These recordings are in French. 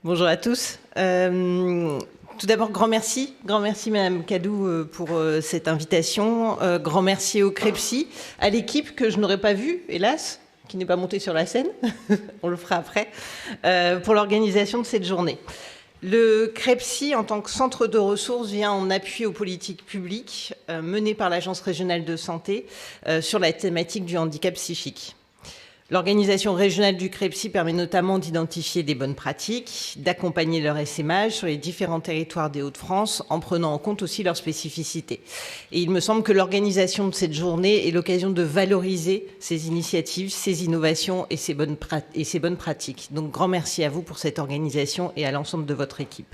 Bonjour à tous. Tout d'abord, grand merci Madame Cadou pour cette invitation. Grand merci au CREPSI, à l'équipe que je n'aurais pas vue, hélas, qui n'est pas montée sur la scène, on le fera après, pour l'organisation de cette journée. Le CREPSI, en tant que centre de ressources, vient en appui aux politiques publiques menées par l'Agence régionale de santé sur la thématique du handicap psychique. L'organisation régionale du CREPSI permet notamment d'identifier des bonnes pratiques, d'accompagner leur essaimage sur les différents territoires des Hauts-de-France en prenant en compte aussi leurs spécificités. Et il me semble que l'organisation de cette journée est l'occasion de valoriser ces initiatives, ces innovations et ces bonnes pratiques. Donc, grand merci à vous pour cette organisation et à l'ensemble de votre équipe.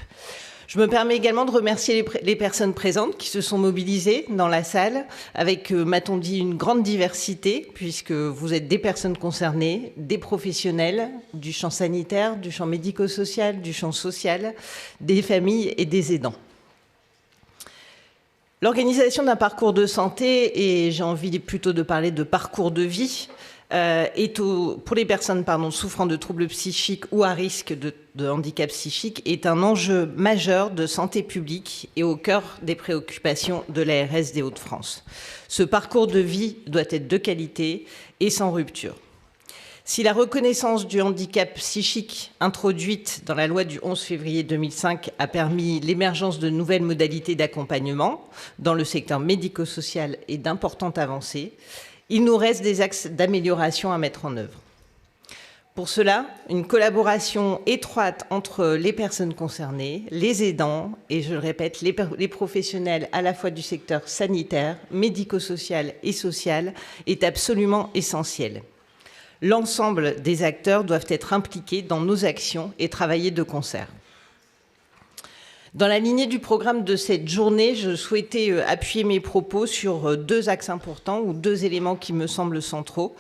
Je me permets également de remercier les personnes présentes qui se sont mobilisées dans la salle avec, m'a-t-on dit, une grande diversité, puisque vous êtes des personnes concernées, des professionnels du champ sanitaire, du champ médico-social, du champ social, des familles et des aidants. L'organisation d'un parcours de santé, et j'ai envie plutôt de parler de parcours de vie, pour les personnes souffrant de troubles psychiques ou à risque de handicap psychique, est un enjeu majeur de santé publique et au cœur des préoccupations de l'ARS des Hauts-de-France. Ce parcours de vie doit être de qualité et sans rupture. Si la reconnaissance du handicap psychique introduite dans la loi du 11 février 2005 a permis l'émergence de nouvelles modalités d'accompagnement dans le secteur médico-social et d'importantes avancées, il nous reste des axes d'amélioration à mettre en œuvre. Pour cela, une collaboration étroite entre les personnes concernées, les aidants et, je le répète, les professionnels à la fois du secteur sanitaire, médico-social et social est absolument essentielle. L'ensemble des acteurs doivent être impliqués dans nos actions et travailler de concert. Dans la lignée du programme de cette journée, je souhaitais appuyer mes propos sur deux axes importants ou deux éléments qui me semblent centraux.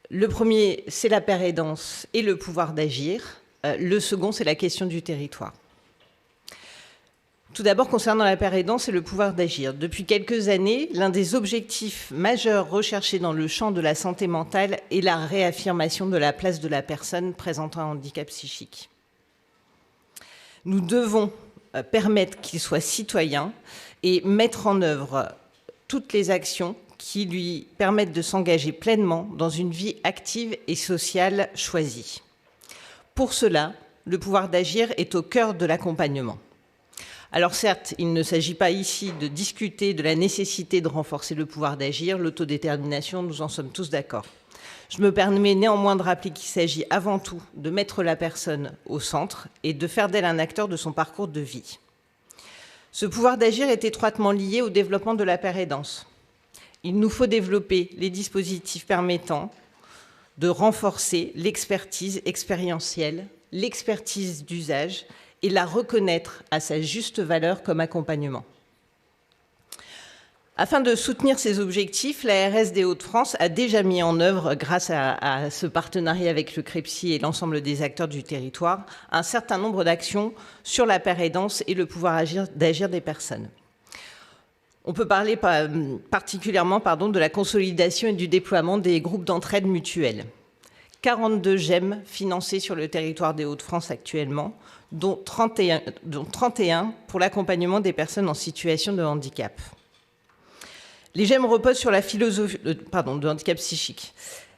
Le premier, c'est la pérédance et le pouvoir d'agir. Le second, c'est la question du territoire. Tout d'abord, concernant la pérédance et le pouvoir d'agir. Depuis quelques années, l'un des objectifs majeurs recherchés dans le champ de la santé mentale est la réaffirmation de la place de la personne présentant un handicap psychique. Nous devons permettre qu'il soit citoyen et mettre en œuvre toutes les actions qui lui permettent de s'engager pleinement dans une vie active et sociale choisie. Pour cela, le pouvoir d'agir est au cœur de l'accompagnement. Alors certes, il ne s'agit pas ici de discuter de la nécessité de renforcer le pouvoir d'agir, l'autodétermination, nous en sommes tous d'accord. Je me permets néanmoins de rappeler qu'il s'agit avant tout de mettre la personne au centre et de faire d'elle un acteur de son parcours de vie. Ce pouvoir d'agir est étroitement lié au développement de la pérédance. Il nous faut développer les dispositifs permettant de renforcer l'expertise expérientielle, l'expertise d'usage et la reconnaître à sa juste valeur comme accompagnement. Afin de soutenir ces objectifs, l'ARS des Hauts-de-France a déjà mis en œuvre, grâce à ce partenariat avec le CREPSI et l'ensemble des acteurs du territoire, un certain nombre d'actions sur la pérédance et le pouvoir d'agir des personnes. On peut parler particulièrement de la consolidation et du déploiement des groupes d'entraide mutuelle. 42 GEM financés sur le territoire des Hauts-de-France actuellement, dont 31 pour l'accompagnement des personnes en situation de handicap. Les GEM reposent sur la philosophie de handicap psychique.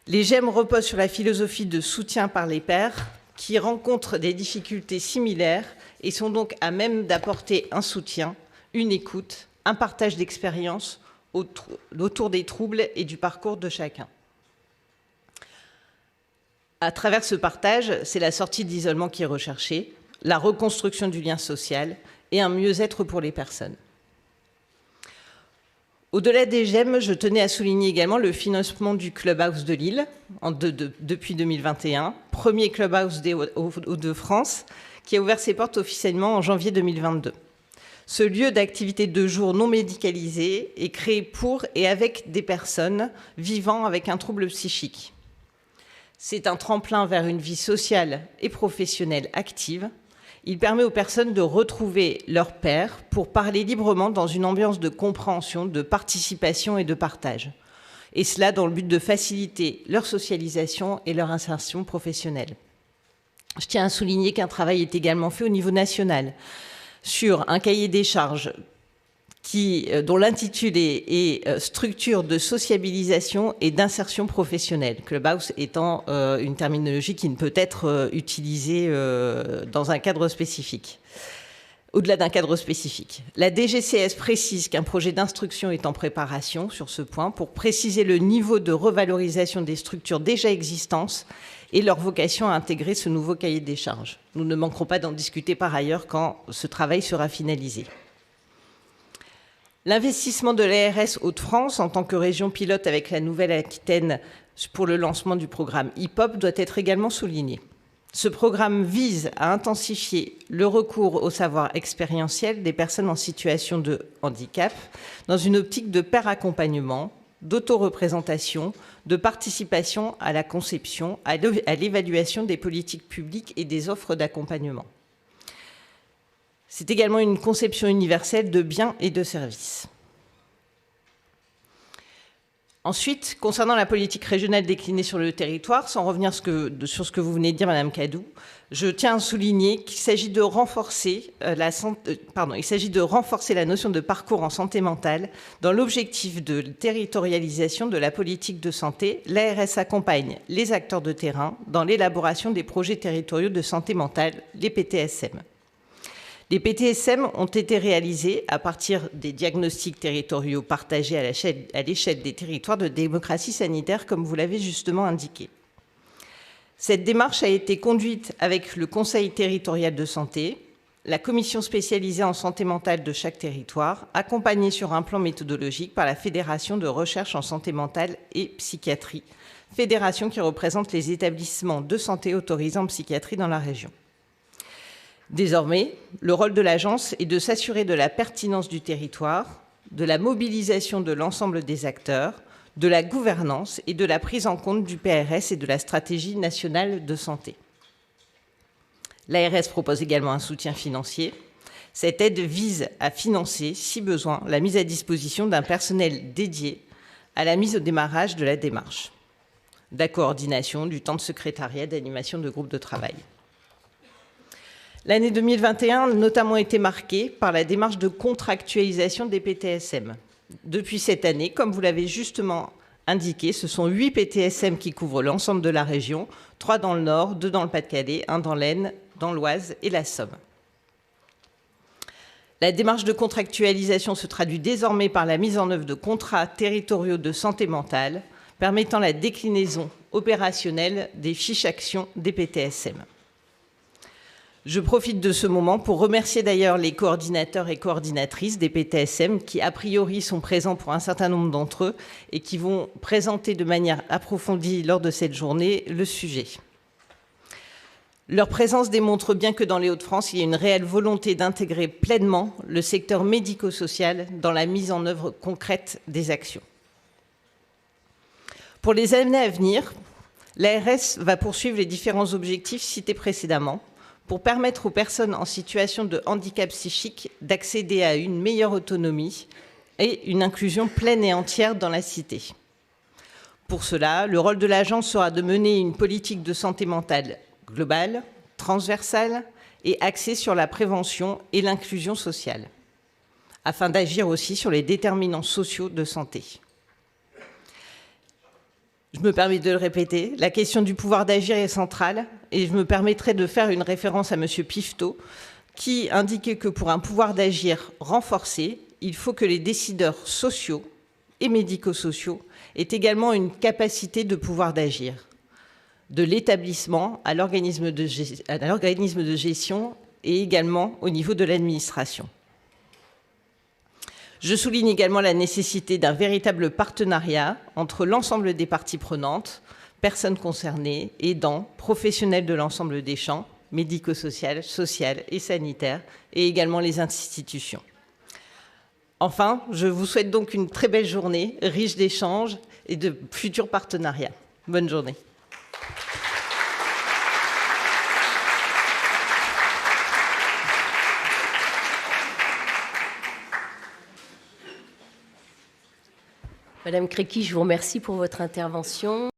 Les GEM reposent sur la philosophie de soutien par les pairs qui rencontrent des difficultés similaires et sont donc à même d'apporter un soutien, une écoute, un partage d'expériences autour des troubles et du parcours de chacun. À travers ce partage, c'est la sortie de l'isolement qui est recherchée, la reconstruction du lien social et un mieux-être pour les personnes. Au-delà des GEM, je tenais à souligner également le financement du Clubhouse de Lille depuis 2021, premier Clubhouse des Hauts-de-France, qui a ouvert ses portes officiellement en janvier 2022. Ce lieu d'activité de jour non médicalisé est créé pour et avec des personnes vivant avec un trouble psychique. C'est un tremplin vers une vie sociale et professionnelle active. Il permet aux personnes de retrouver leurs pairs pour parler librement dans une ambiance de compréhension, de participation et de partage. Et cela dans le but de faciliter leur socialisation et leur insertion professionnelle. Je tiens à souligner qu'un travail est également fait au niveau national sur un cahier des charges dont l'intitulé est structure de sociabilisation et d'insertion professionnelle, Clubhouse étant une terminologie qui ne peut être utilisée dans un cadre spécifique, au-delà d'un cadre spécifique. La DGCS précise qu'un projet d'instruction est en préparation sur ce point pour préciser le niveau de revalorisation des structures déjà existantes et leur vocation à intégrer ce nouveau cahier des charges. Nous ne manquerons pas d'en discuter par ailleurs quand ce travail sera finalisé. L'investissement de l'ARS Hauts-de-France en tant que région pilote avec la Nouvelle-Aquitaine pour le lancement du programme HIPHOP doit être également souligné. Ce programme vise à intensifier le recours au savoir expérientiel des personnes en situation de handicap dans une optique de pair accompagnement, d'autoreprésentation, de participation à la conception, à l'évaluation des politiques publiques et des offres d'accompagnement. C'est également une conception universelle de biens et de services. Ensuite, concernant la politique régionale déclinée sur le territoire, sans revenir sur ce que vous venez de dire, Madame Cadou, je tiens à souligner qu'il s'agit de renforcer la notion de parcours en santé mentale dans l'objectif de territorialisation de la politique de santé. L'ARS accompagne les acteurs de terrain dans l'élaboration des projets territoriaux de santé mentale, les PTSM. Les PTSM ont été réalisés à partir des diagnostics territoriaux partagés à l'échelle des territoires de démocratie sanitaire, comme vous l'avez justement indiqué. Cette démarche a été conduite avec le Conseil territorial de santé, la commission spécialisée en santé mentale de chaque territoire, accompagnée sur un plan méthodologique par la Fédération de recherche en santé mentale et psychiatrie, fédération qui représente les établissements de santé autorisés en psychiatrie dans la région. Désormais, le rôle de l'agence est de s'assurer de la pertinence du territoire, de la mobilisation de l'ensemble des acteurs, de la gouvernance et de la prise en compte du PRS et de la stratégie nationale de santé. L'ARS propose également un soutien financier. Cette aide vise à financer, si besoin, la mise à disposition d'un personnel dédié à la mise au démarrage de la démarche, de la coordination, du temps de secrétariat, d'animation de groupes de travail. L'année 2021 a notamment été marquée par la démarche de contractualisation des PTSM. Depuis cette année, comme vous l'avez justement indiqué, ce sont 8 PTSM qui couvrent l'ensemble de la région, 3 dans le Nord, 2 dans le Pas-de-Calais, 1 dans l'Aisne, dans l'Oise et la Somme. La démarche de contractualisation se traduit désormais par la mise en œuvre de contrats territoriaux de santé mentale, permettant la déclinaison opérationnelle des fiches actions des PTSM. Je profite de ce moment pour remercier d'ailleurs les coordinateurs et coordinatrices des PTSM qui, a priori, sont présents pour un certain nombre d'entre eux et qui vont présenter de manière approfondie lors de cette journée le sujet. Leur présence démontre bien que dans les Hauts-de-France, il y a une réelle volonté d'intégrer pleinement le secteur médico-social dans la mise en œuvre concrète des actions. Pour les années à venir, l'ARS va poursuivre les différents objectifs cités précédemment pour permettre aux personnes en situation de handicap psychique d'accéder à une meilleure autonomie et une inclusion pleine et entière dans la cité. Pour cela, le rôle de l'agence sera de mener une politique de santé mentale globale, transversale et axée sur la prévention et l'inclusion sociale, afin d'agir aussi sur les déterminants sociaux de santé. Je me permets de le répéter, la question du pouvoir d'agir est centrale et je me permettrai de faire une référence à M. Pifteau qui indiquait que pour un pouvoir d'agir renforcé, il faut que les décideurs sociaux et médico-sociaux aient également une capacité de pouvoir d'agir, de l'établissement à l'organisme de gestion et également au niveau de l'administration. Je souligne également la nécessité d'un véritable partenariat entre l'ensemble des parties prenantes, personnes concernées, aidants, professionnels de l'ensemble des champs, médico-social, social et sanitaire, et également les institutions. Enfin, je vous souhaite donc une très belle journée, riche d'échanges et de futurs partenariats. Bonne journée. Madame Créqui, je vous remercie pour votre intervention.